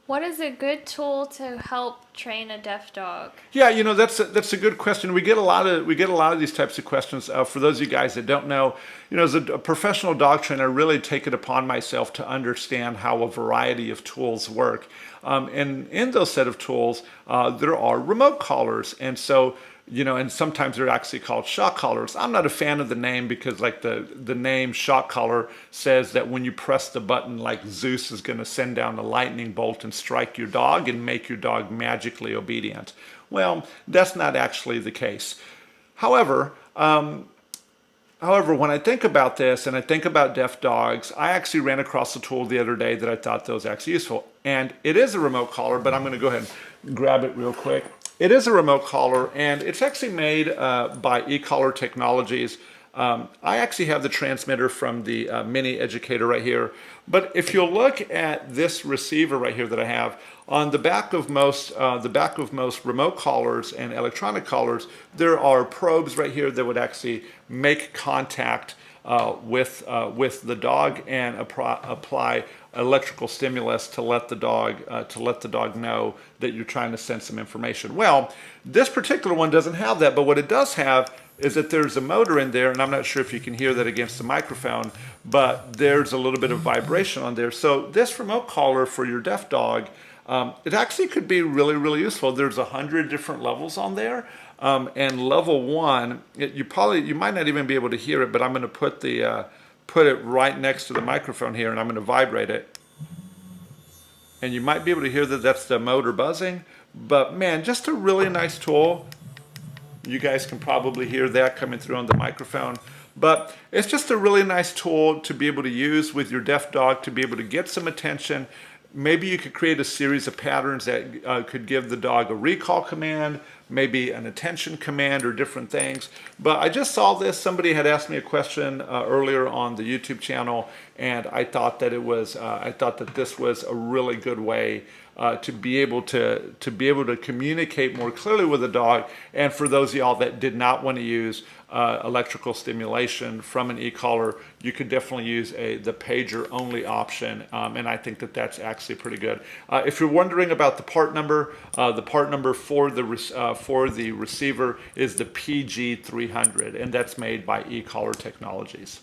What is a good tool to help train a deaf dog? Yeah, that's a good question. We get a lot of these types of questions. For those of you guys that don't know, as a professional dog trainer, I really take it upon myself to understand how a variety of tools work. And in those set of tools, there are remote collars, and so and sometimes they're actually called shock collars. I'm not a fan of the name because like the name shock collar says that when you press the button, like Zeus is going to send down a lightning bolt and strike your dog and make your dog magically obedient. Well, that's not actually the case. However, when I think about this and I think about deaf dogs, I actually ran across a tool the other day that I thought that was actually useful. And it is a remote collar, but I'm going to go ahead and grab it real quick. It is a remote collar, and it's actually made by eCollar Technologies. I actually have the transmitter from the Mini Educator right here. But if you'll look at this receiver right here that I have, on the back of most remote collars and electronic collars, there are probes right here that would actually make contact with the dog and apply electrical stimulus to let the dog know that you're trying to send some information. Well, this particular one doesn't have that, but what it does have is that there's a motor in there, and I'm not sure if you can hear that against the microphone, but there's a little bit of vibration on there. So this remote collar for your deaf dog, it actually could be really, really useful. There's 100 different levels on there, and level one, you might not even be able to hear it, but I'm going to put it right next to the microphone here, and I'm going to vibrate it. And you might be able to hear that that's the motor buzzing, but man, just a really nice tool. You guys can probably hear that coming through on the microphone. But it's just a really nice tool to be able to use with your deaf dog to be able to get some attention. Maybe you could create a series of patterns that could give the dog a recall command, maybe an attention command or different things. But I just saw this. Somebody had asked me a question earlier on the YouTube channel, and I thought that this was a really good way to be able to communicate more clearly with the dog. And for those of y'all that did not want to use electrical stimulation from an e-collar, you could definitely use the pager only option, and I think that that's actually pretty good. If you're wondering about the part number for the receiver is the PG-300, and that's made by eCollar Technologies.